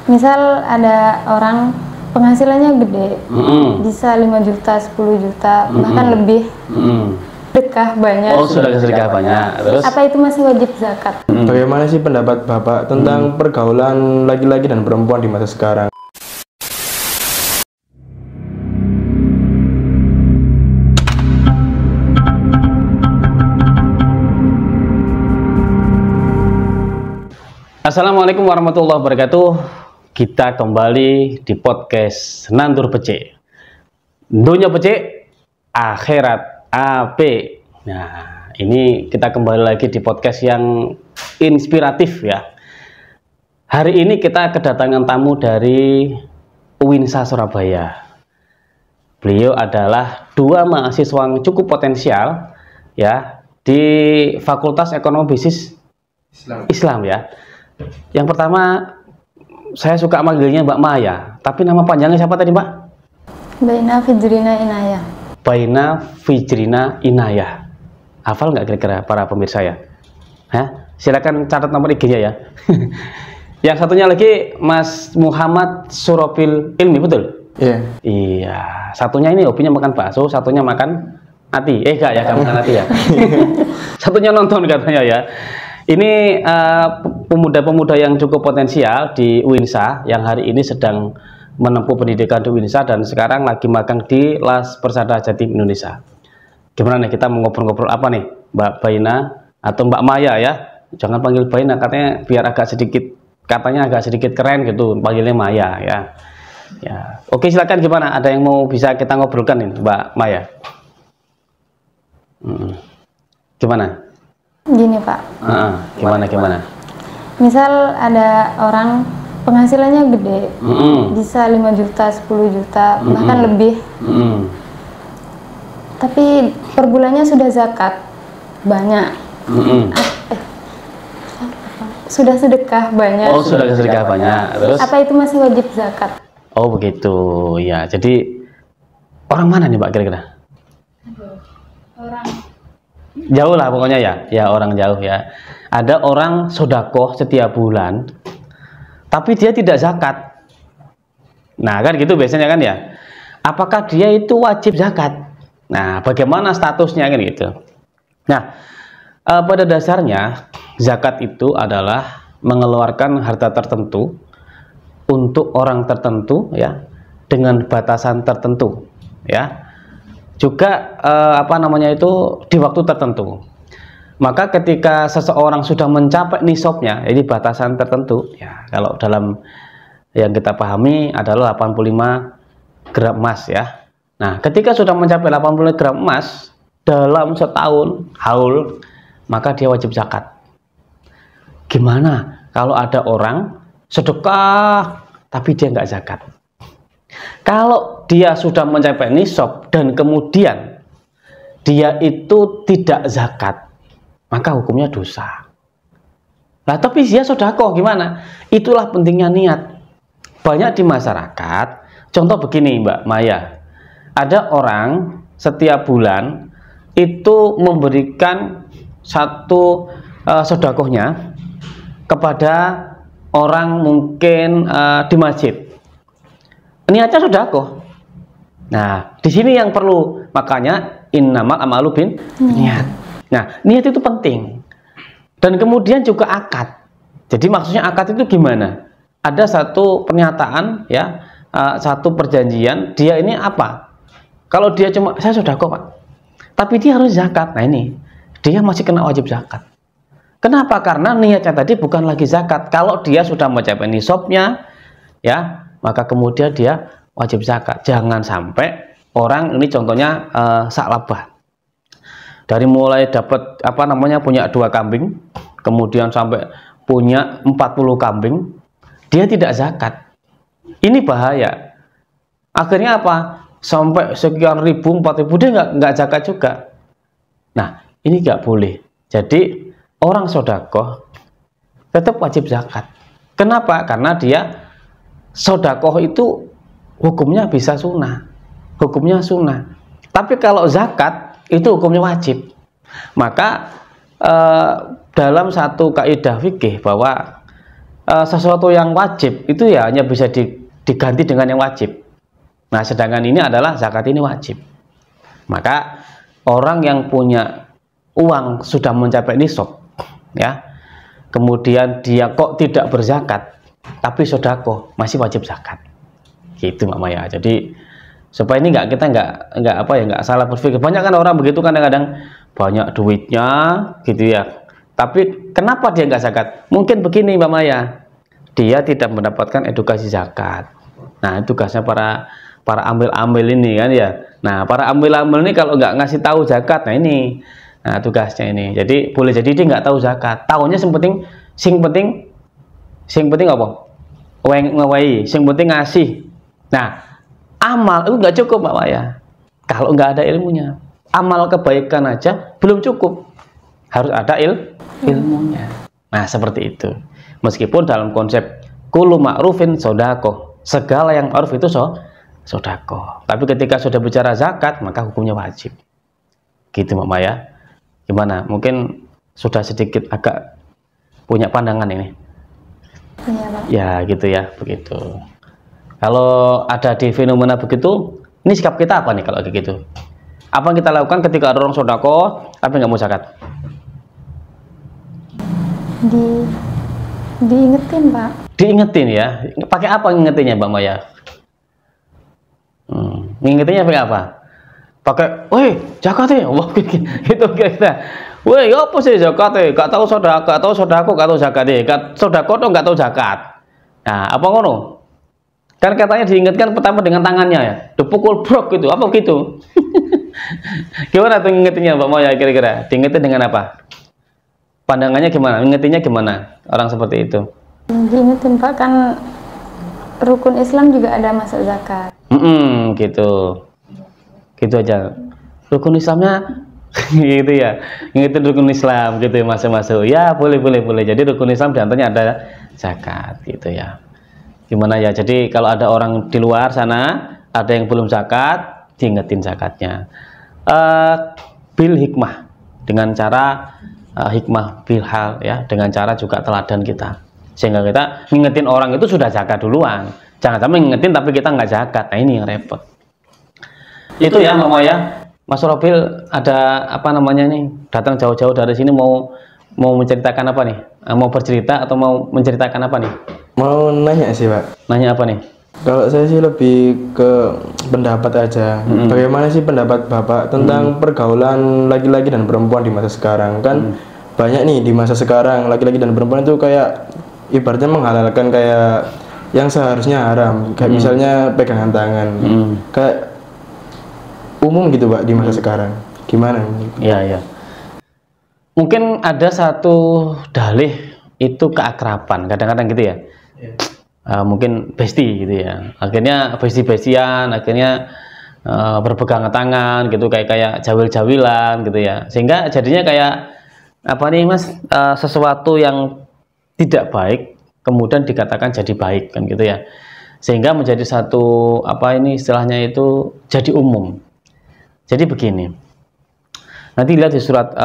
Misal ada orang penghasilannya gede, bisa 5 juta, 10 juta, bahkan lebih. Sedekah banyak. Oh, sudah sedekah banyak. Terus apa itu masih wajib zakat? Bagaimana sih pendapat Bapak tentang pergaulan laki-laki dan perempuan di masa sekarang? Assalamualaikum warahmatullahi wabarakatuh. Kita kembali di podcast Nandur Becik. Dunia becik, akhirat AP. Nah, ini kita kembali lagi di podcast yang inspiratif ya. Hari ini kita kedatangan tamu dari UINSA Surabaya. Beliau adalah dua mahasiswa yang cukup potensial ya di Fakultas Ekonomi Bisnis Islam ya. Yang pertama, saya suka manggilnya Mbak Maya, tapi nama panjangnya siapa tadi, Mbak? Baina Fijrina Inayah. Baina Fijrina Inayah. Hafal nggak kira-kira para pemirsa ya? Hah? Silakan catat nomor IG-nya ya. Yang satunya lagi Mas Muhammad Surobil Ilmi, betul? Iya. Iya. Satunya ini hobinya makan bakso, satunya makan hati. Enggak ya, kamu makan hati ya. Satunya nonton katanya ya. Ini pemuda-pemuda yang cukup potensial di UINSA yang hari ini sedang menempuh pendidikan di UINSA dan sekarang lagi magang di Las Persada Jatim Indonesia. Gimana nih kita mau ngobrol-ngobrol apa nih, Mbak Baina atau Mbak Maya ya? Jangan panggil Baina, katanya biar agak sedikit, katanya agak sedikit keren gitu, panggilnya Maya ya. Ya, oke, silakan, gimana? Ada yang mau bisa kita ngobrolkan nih, Mbak Maya? Gimana? Gini Pak, gimana? misal ada orang penghasilannya gede, bisa 5 juta, 10 juta, bahkan lebih. Tapi per bulannya sudah zakat banyak. Sudah sedekah banyak. Oh, sudah sedekah banyak. Terus apa itu masih wajib zakat? Oh, begitu ya. Jadi orang mana nih, Mbak, kira-kira? Orang Jauh lah pokoknya ya orang jauh ya. Ada orang sodakoh setiap bulan tapi dia tidak zakat. Nah kan gitu biasanya kan ya. Apakah dia itu wajib zakat? Nah, bagaimana statusnya kan gitu. Nah, pada dasarnya zakat itu adalah mengeluarkan harta tertentu untuk orang tertentu ya, dengan batasan tertentu ya. Juga di waktu tertentu. Maka ketika seseorang sudah mencapai nisabnya, jadi batasan tertentu ya, kalau dalam yang kita pahami adalah 85 gram emas ya. Nah, ketika sudah mencapai 85 gram emas dalam setahun haul, maka dia wajib zakat. Gimana kalau ada orang sedekah tapi dia nggak zakat? Kalau dia sudah mencapai nisab dan kemudian dia itu tidak zakat, maka hukumnya dosa. Nah, tapi dia sedekah gimana? Itulah pentingnya niat. Banyak di masyarakat, contoh begini Mbak Maya, ada orang setiap bulan itu memberikan satu sedekahnya kepada orang mungkin di masjid. Niatnya sedekah. Nah, di sini yang perlu, makanya innamal a'malu bin niat. Nah, niat itu penting. Dan kemudian juga akad. Jadi maksudnya akad itu gimana? Ada satu pernyataan ya, satu perjanjian, dia ini apa? Kalau dia cuma saya sedekah, Pak. Tapi dia harus zakat. Nah, ini dia masih kena wajib zakat. Kenapa? Karena niatnya tadi bukan lagi zakat. Kalau dia sudah mencapai nisabnya ya, maka kemudian dia wajib zakat. Jangan sampai orang ini contohnya saklabah. Dari mulai dapat punya 2 kambing, kemudian sampai punya 40 kambing, dia tidak zakat. Ini bahaya. Akhirnya apa? Sampai sekian ribu, 4.000 dia nggak zakat juga. Nah, ini nggak boleh. Jadi orang sedekah tetap wajib zakat. Kenapa? Karena dia sedekah itu hukumnya bisa sunnah, hukumnya sunnah. Tapi kalau zakat itu hukumnya wajib. Maka dalam satu kaidah fikih bahwa sesuatu yang wajib itu ya hanya bisa diganti dengan yang wajib. Nah, sedangkan ini adalah zakat ini wajib. Maka orang yang punya uang sudah mencapai nisab, ya, kemudian dia kok tidak berzakat, tapi sedekah masih wajib zakat. Gitu Mbak Maya. Jadi supaya ini kita nggak salah berpikir. Banyak kan orang begitu, kadang-kadang banyak duitnya, gitu ya. Tapi kenapa dia nggak zakat? Mungkin begini Mbak Maya, dia tidak mendapatkan edukasi zakat. Nah, tugasnya para amil-amil ini kan ya. Nah, para amil-amil ini kalau nggak ngasih tahu zakat, nah ini, nah tugasnya ini. Jadi boleh jadi dia nggak tahu zakat. Tahunya sing penting apa? Ngewai, sing penting ngasih. Nah, amal itu nggak cukup Mbak Maya. Kalau nggak ada ilmunya, amal kebaikan aja belum cukup. Harus ada ilmunya. Nah, seperti itu. Meskipun dalam konsep kullu ma'rufin shadaqah, segala yang ma'ruf itu shadaqah. Tapi ketika sudah bicara zakat, maka hukumnya wajib. Gitu Mbak Maya. Gimana? Mungkin sudah sedikit agak punya pandangan ini. Iya, Pak. Ya, gitu ya, begitu. Kalau ada di fenomena begitu, ini sikap kita apa nih kalau kayak gitu? Apa yang kita lakukan ketika ada orang shadaqah tapi nggak mau zakat? Diingetin Pak. Diingetin ya. Pakai apa ngingetinnya Mbak Maya? Ngingetinnya pakai apa? Pakai, woi zakat ya, wah itu kita. Woi apa sih zakat ya? Gak tahu sedekah, gak tahu zakat ya. Sedekah tuh gak tahu zakat. Nah apa ngono? Kan katanya diingatkan pertama dengan tangannya ya, dipukul brok gitu, apa gitu? Gimana tuh ngingetinnya Mbak Maya kira-kira? Diingetin dengan apa? Pandangannya gimana? Ingetinnya gimana? Orang seperti itu. Diingetin Pak, kan rukun Islam juga ada masuk zakat. Gitu. Gitu aja. Rukun Islamnya gitu ya. Ingetin rukun Islam gitu ya, masuk. Ya, boleh. Jadi rukun Islam diantaranya ada zakat gitu ya. Gimana ya? Jadi kalau ada orang di luar sana, ada yang belum zakat, diingetin zakatnya. Bil hikmah, dengan cara hikmah bilhal ya, dengan cara juga teladan kita, sehingga kita ngingetin orang itu sudah zakat duluan, jangan sampai ngingetin tapi kita nggak zakat. Nah ini yang repot. Itu ya Mbak Maya. Mas Robil ada apa namanya nih, datang jauh-jauh dari sini mau menceritakan apa nih? Mau bercerita atau mau menceritakan apa nih? Mau nanya sih Pak. Nanya apa nih? Kalau saya sih lebih ke pendapat aja. Bagaimana sih pendapat Bapak tentang pergaulan laki-laki dan perempuan di masa sekarang? Kan banyak nih di masa sekarang laki-laki dan perempuan itu kayak ibaratnya menghalalkan kayak yang seharusnya haram. Kayak misalnya pegangan tangan. Kayak umum gitu Pak di masa sekarang. Gimana? Iya. Mungkin ada satu dalih itu keakraban, kadang-kadang gitu ya. Mungkin bestie gitu ya, akhirnya bestie-bestian, akhirnya berpegangan tangan gitu, kayak jawil-jawilan gitu ya, sehingga jadinya kayak apa nih Mas, sesuatu yang tidak baik kemudian dikatakan jadi baik kan gitu ya, sehingga menjadi satu apa ini istilahnya itu jadi umum. Jadi begini, nanti lihat di surat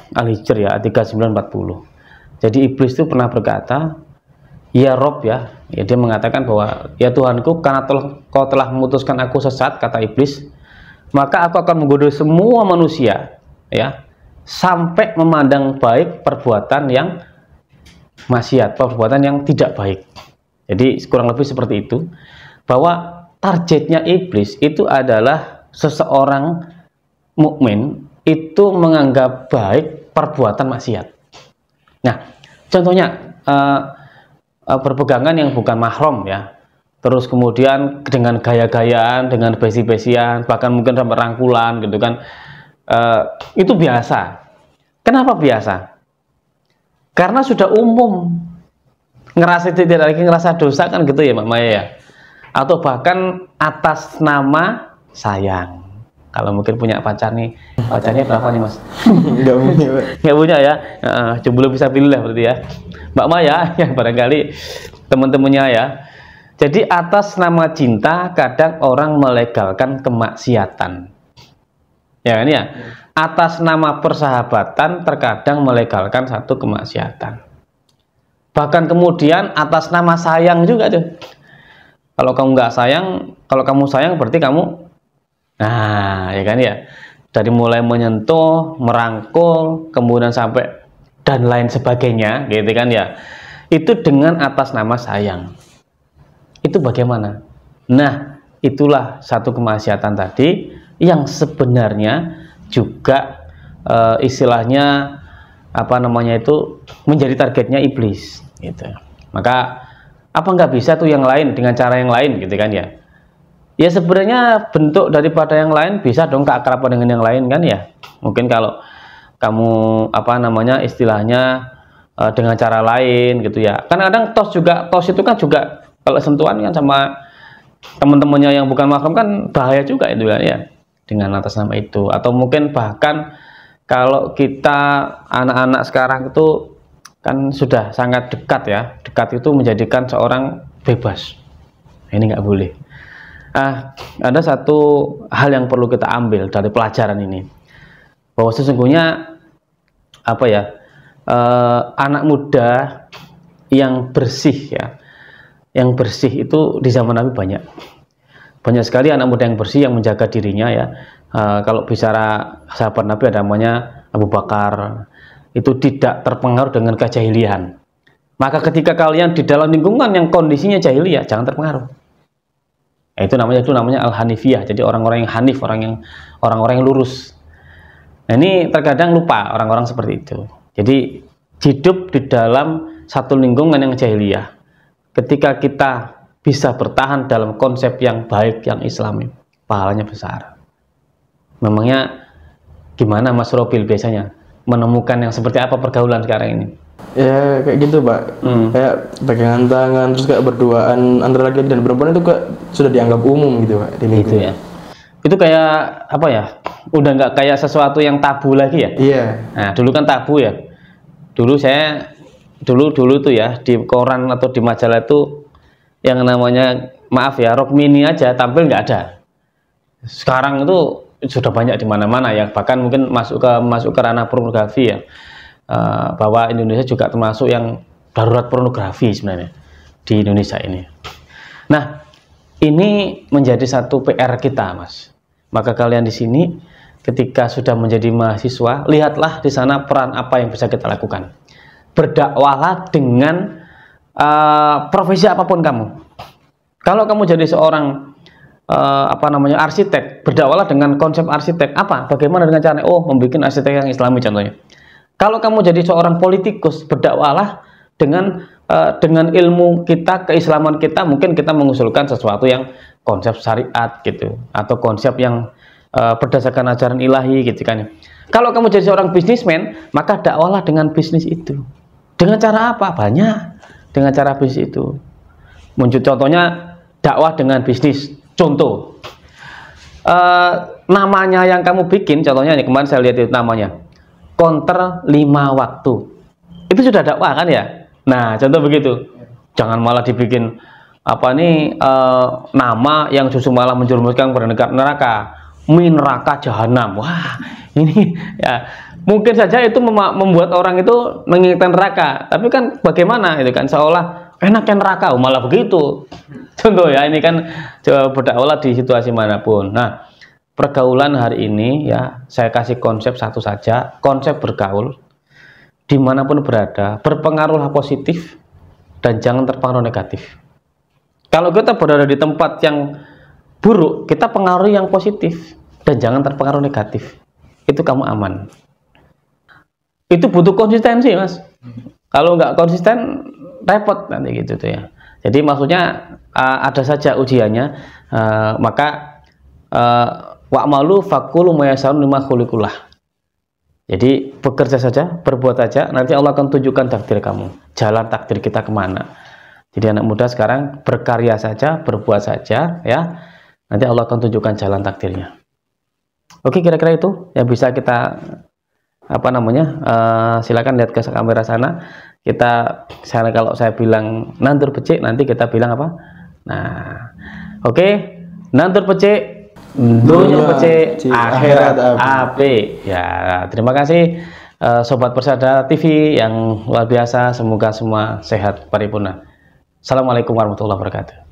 Al-Hijr ya 39-40. Jadi iblis itu pernah berkata, ya Rob ya, dia mengatakan bahwa ya Tuhanku, karena kau telah memutuskan aku sesat, kata iblis, maka aku akan menggoda semua manusia ya, sampai memandang baik perbuatan yang maksiat, perbuatan yang tidak baik. Jadi kurang lebih seperti itu, bahwa targetnya iblis itu adalah seseorang mukmin itu menganggap baik perbuatan maksiat. Nah, contohnya berpegangan yang bukan mahram ya, terus kemudian dengan gaya-gayaan, dengan besi-besian, bahkan mungkin sampai rangkulan gitu kan, itu biasa. Kenapa biasa? Karena sudah umum, ngerasa tidak lagi ngerasa dosa kan gitu ya Mbak Maya ya, atau bahkan atas nama sayang. Kalau mungkin punya pacar nih, pacarnya berapa nih Mas? Nggak punya Pak. Nggak punya ya, belum bisa pilih lah berarti ya Mbak Maya yang barangkali teman-temannya ya. Jadi atas nama cinta kadang orang melegalkan kemaksiatan ya kan ya. Atas nama persahabatan terkadang melegalkan satu kemaksiatan. Bahkan kemudian atas nama sayang juga tuh. Kalau kamu nggak sayang, kalau kamu sayang berarti kamu, nah ya kan ya, dari mulai menyentuh, merangkul, kemudian sampai dan lain sebagainya, gitu kan ya, itu dengan atas nama sayang. Itu bagaimana? Nah, itulah satu kemaksiatan tadi yang sebenarnya juga istilahnya apa namanya itu menjadi targetnya iblis, gitu. Maka apa nggak bisa tuh yang lain dengan cara yang lain, gitu kan ya? Ya sebenarnya bentuk daripada yang lain bisa dong keakraban dengan yang lain kan ya. Mungkin kalau kamu apa namanya istilahnya dengan cara lain gitu ya. Kadang-kadang tos itu kan juga kalau sentuhan kan sama teman-temannya yang bukan mahram kan bahaya juga itu kan ya, dengan atas nama itu. Atau mungkin bahkan kalau kita anak-anak sekarang itu kan sudah sangat dekat ya, dekat itu menjadikan seorang bebas. Ini nggak boleh. Ada satu hal yang perlu kita ambil dari pelajaran ini, bahwa sesungguhnya apa ya, anak muda yang bersih ya, yang bersih itu di zaman Nabi banyak sekali anak muda yang bersih yang menjaga dirinya ya. Kalau bicara sahabat Nabi ada namanya Abu Bakar, itu tidak terpengaruh dengan kejahilian. Maka ketika kalian di dalam lingkungan yang kondisinya jahiliyah, jangan terpengaruh. Itu namanya al-hanifiyah. Jadi orang-orang yang hanif, orang-orang yang lurus. Nah, ini terkadang lupa orang-orang seperti itu. Jadi hidup di dalam satu lingkungan yang jahiliyah. Ketika kita bisa bertahan dalam konsep yang baik, yang islami, pahalanya besar. Memangnya gimana Mas Robil biasanya menemukan yang seperti apa pergaulan sekarang ini? Ya kayak gitu Pak, kayak pegangan tangan terus kayak berduaan antara laki-laki dan perempuan itu kayak sudah dianggap umum gitu Pak di lingkungan. Gitu ya. Itu kayak apa ya? Udah nggak kayak sesuatu yang tabu lagi ya? Iya. Nah dulu kan tabu ya. Dulu tuh ya di koran atau di majalah itu yang namanya maaf ya rok mini aja tampil nggak ada. Sekarang itu sudah banyak di mana-mana ya, bahkan mungkin masuk ke ranah pornografi ya. Bahwa Indonesia juga termasuk yang darurat pornografi sebenarnya di Indonesia ini. Nah, ini menjadi satu PR kita, Mas. Maka kalian di sini ketika sudah menjadi mahasiswa, lihatlah di sana peran apa yang bisa kita lakukan. Berdakwalah dengan profesi apapun kamu. Kalau kamu jadi seorang arsitek, berdakwalah dengan konsep arsitek. Apa? Bagaimana dengan caranya? Oh, membuat arsitek yang Islami contohnya. Kalau kamu jadi seorang politikus, berdakwalah dengan ilmu kita, keislaman kita, mungkin kita mengusulkan sesuatu yang konsep syariat gitu, atau konsep yang berdasarkan ajaran ilahi gitu kan. Kalau kamu jadi seorang bisnismen, maka dakwalah dengan bisnis itu. Dengan cara apa? Banyak. Dengan cara bisnis itu. Muncul contohnya dakwah dengan bisnis. Contoh, namanya yang kamu bikin, contohnya nih kemarin saya lihat itu namanya Counter 5 waktu. Itu sudah dakwah kan ya? Nah, contoh begitu. Jangan malah dibikin nama yang justru malah menjerumuskan kepada neraka. Min neraka jahanam. Wah, ini ya mungkin saja itu membuat orang itu menginginkan neraka. Tapi kan bagaimana itu kan seolah enaknya neraka, malah begitu. Contoh ya, ini kan coba berdakwah di situasi manapun. Nah, pergaulan hari ini ya saya kasih konsep satu saja, konsep bergaul dimanapun berada, berpengaruhlah positif dan jangan terpengaruh negatif. Kalau kita berada di tempat yang buruk, kita pengaruhi yang positif dan jangan terpengaruh negatif. Itu kamu aman. Itu butuh konsistensi, Mas. Kalau nggak konsisten repot nanti gitu tuh ya. Jadi maksudnya ada saja ujiannya, maka wa'malu fakulu mayasarun lima khulikullah. Jadi bekerja saja, berbuat saja, nanti Allah akan tunjukkan takdir kamu, jalan takdir kita kemana. Jadi anak muda sekarang berkarya saja, berbuat saja, ya, nanti Allah akan tunjukkan jalan takdirnya. Oke, kira-kira itu yang bisa kita silakan lihat ke kamera sana. Kalau saya bilang nantur becik, nanti kita bilang apa? Nah, oke, nantur becik, dunia becik, akhirat api. Ya, terima kasih. Sobat Persada TV yang luar biasa, semoga semua sehat paripurna. Assalamualaikum warahmatullahi wabarakatuh.